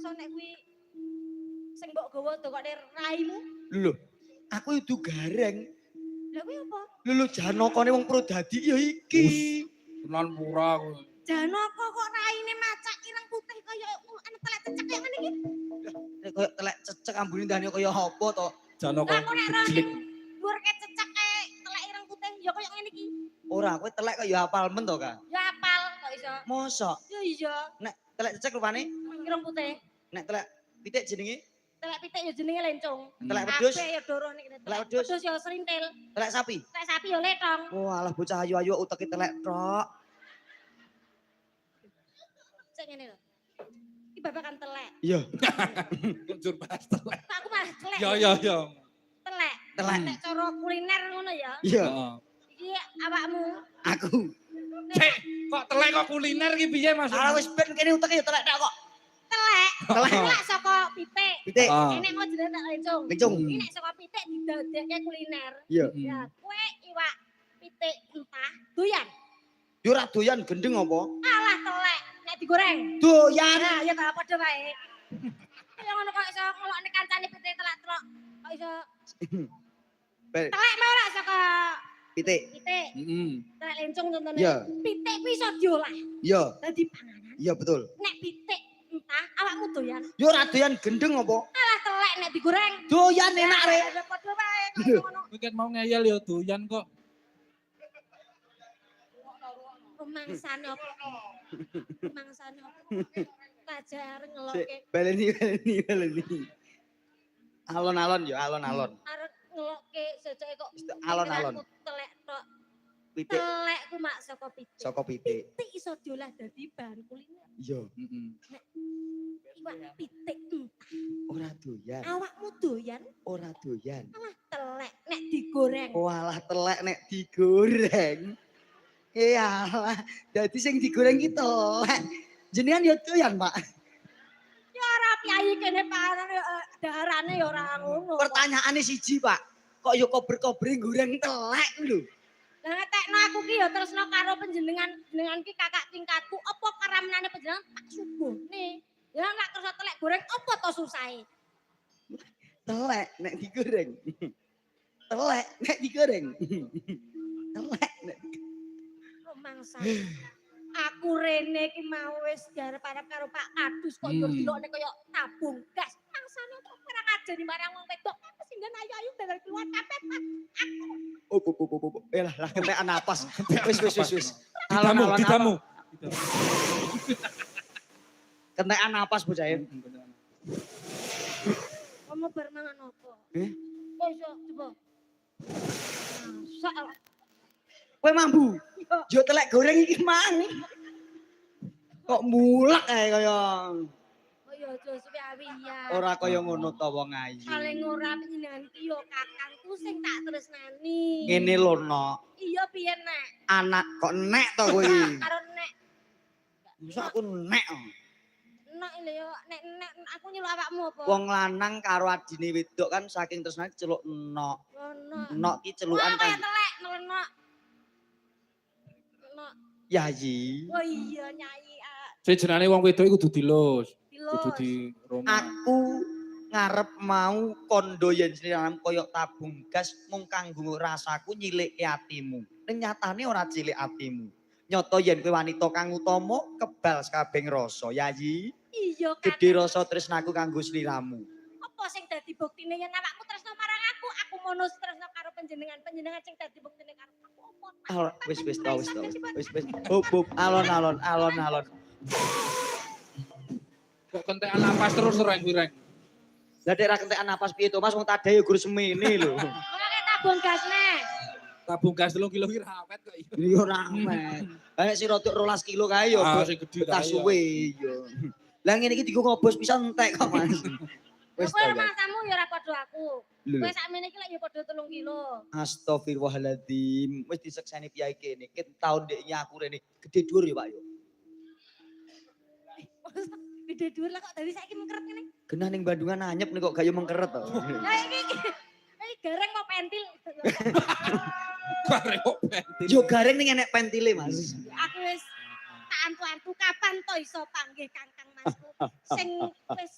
iso nek kuwi sing mbok gawa dokone raimu. Lho, aku itu gareng. Lha kuwi apa? Lho Janakane wong Prodadi ya iki. Tenan murah kowe. Janaka kok raine macak ireng putih kaya anu telek cecek kaya ngene iki. Nek koyo telek cecek ambune ndane kaya apa to? Janaka Lah kok nek ora gejlik. dhuwur ke cecek kae telek ireng putih ya kaya ngene iki. Ora, kowe telek kok ya apal men to, Kang. Ya apal kok iso. Mosok Ya iya, nek telek cecek rupane, ireng putih. nek telek pitik jenenge, Telek pitik ya jenenge lencong. telek wedhus, Kabeh ya doro nek kene. Telek wedhus. Wedhus ya serintil. telek sapi. Telek sapi ya letong. Walah bocah ayu-ayu uteke telek tok. Cek ngene lho. Iki babakan telek. Iya, Njur bahas telek. Kok aku malah telek. Ya. Telek. telek. Nek cara kuliner ngono ya. Iya, Heeh. Iki awakmu. aku. Cek, kok telek kok kuliner iki piye Mas? Ala wis ben kene uteke ya telek tok kok. Telek. Telek. Telek saka pitik. Pitik, Ah. Ini mau jenenge telek lencong. lencong. Iki nek saka pitik didadekke kuliner. Iya. Ya, kowe iwak pitik entah doyan. Yo ora doyan gendeng apa? Alah telek nek digoreng. Doyan. Nah, ya tak padha wae. Ya ngono kok iso ngelokne kancane pitik telek-telok. Kok iso Bel- telek mau ora saka Pitik. pitik. Heeh. Telek lencong contohnya. Iya. Pitik kuwi iso diolah Iya, dadi panganan. iya betul. Nek pitik entah awakmu doyan. Yo ora doyan gendeng apa? Alah telek nek digoreng. Doyan enak rek. Ya padha wae kok iso ngono. Kowe ket mau ngeyel ya doyan kok. Pemangsane apa? Pemangsane apa? Kajar Sik, ngelokke baleni. Alon-alon yo, alon-alon. arep ngelokke sejake kok Alon-alon. pikiranku telek tok. Pitik Telek ku mak saka pitik. saka pitik. Pitik iso diolah dadi bahan kuliner. Iya, Heeh. Iwak pitik entah. ora doyan. Awakmu doyan Ora doyan. telek nek digoreng. Walah telek nek digoreng. Iyalah, dadi sing digoreng ki telek. Jenengan yo doyan, Pak. Ya ora piyayi kene parane darane ya ora ngono. Pertanyaane siji, Pak. Kok yo kober-kobre goreng telek lho. Lah ngetekno aku ki ya tresno karo panjenengan ki kakak tingkatku. Apa karamenane panjenengan tak suguhne. Ya nek kersa telek goreng apa to susahe? Telek nek digoreng. Telek nek digoreng. Telek nek Mangsa. Aku rene iki mau wis diarep-arep karo Pak Kadus kok yo dilokne kaya tabung gas. Mangsane kok ora ngajeni marang wong wedok. Singgen ayu-ayu dari keluar kabeh Pak. Aku oh. Lah kentekan napas. Wis. Didamu, didamu. Kentekan napas bocah e. kamu bar mangan apa? Eh? Kok iso coba. Masa Kowe mambu. Yo telek goreng iki mang. Kok mulak ae kaya kok ya aja suwe awiyan. ora kaya ngono to wong ayu. Paling ora panjenengan iki yo kakangku sing tak tresnani. Ngene lho, Nok. Iya piye nek? Anak kok nek to kowe iki. Karo nek Masa aku nek. nek lho yo nek aku nyeluk awakmu apa? Wong lanang karo adine wedok kan saking tresnane celuk Nok. Ono. Nok ki celukan Kaya kan. telek nelenok. Nok. Yayi. Oh iya nyai Sejenane wong wedok iku kudu dilus, dilus. kudu di Roma. Aku ngarep mau kondo yen siranem koyok tabung gas mung kanggo rasaku nyilike atimu. Ning nyatane ora cilik atimu. Nyoto yen kowe wanita kang utama kebal sakabeng rasa, Yayi. Iya Gedhe rasa tresnaku kanggo sliramu. apa sing dadi buktine yen awakmu tresno marang aku mono tresno karo panjenengan sing dadi buktine karo aku apa? Wis to. Wis. Hop, alon-alon. Kok kentekan napas terus reng-reng. Lah nek ra kentekan napas piye to Mas wong tadahe gur semene lho. Ora tabung gasne. Tabung gas 3 kilo ki rawet kok iya. Yo ora amet. Lah nek sira tok 12 kilo kae yo Ah, sing gedhe betah kae, suwe yo. Lah ngene iki digo ngobos pisan entek kok Mas. Wis Kowe to. rumahmu ya ora padha aku. Lho. Kowe sakmene iki lek ya padha 3 kilo. Astagfirullahaladzim. Wis disekseni piyai kene. Ket taun ndeknya aku rene gede dhuwur ya Pak yo. Gede dhuwur lah kok dari saiki mengkeret ngene. Genah ning Bandungan anyep nih kok gak yo mengkeret to. Lah iki gareng kok pentil. Bareng kok pentil. Yo gareng ning enek pentile Mas. Aku wis tak antu-antu kapan to iso panggih Kangkang Masku sing wis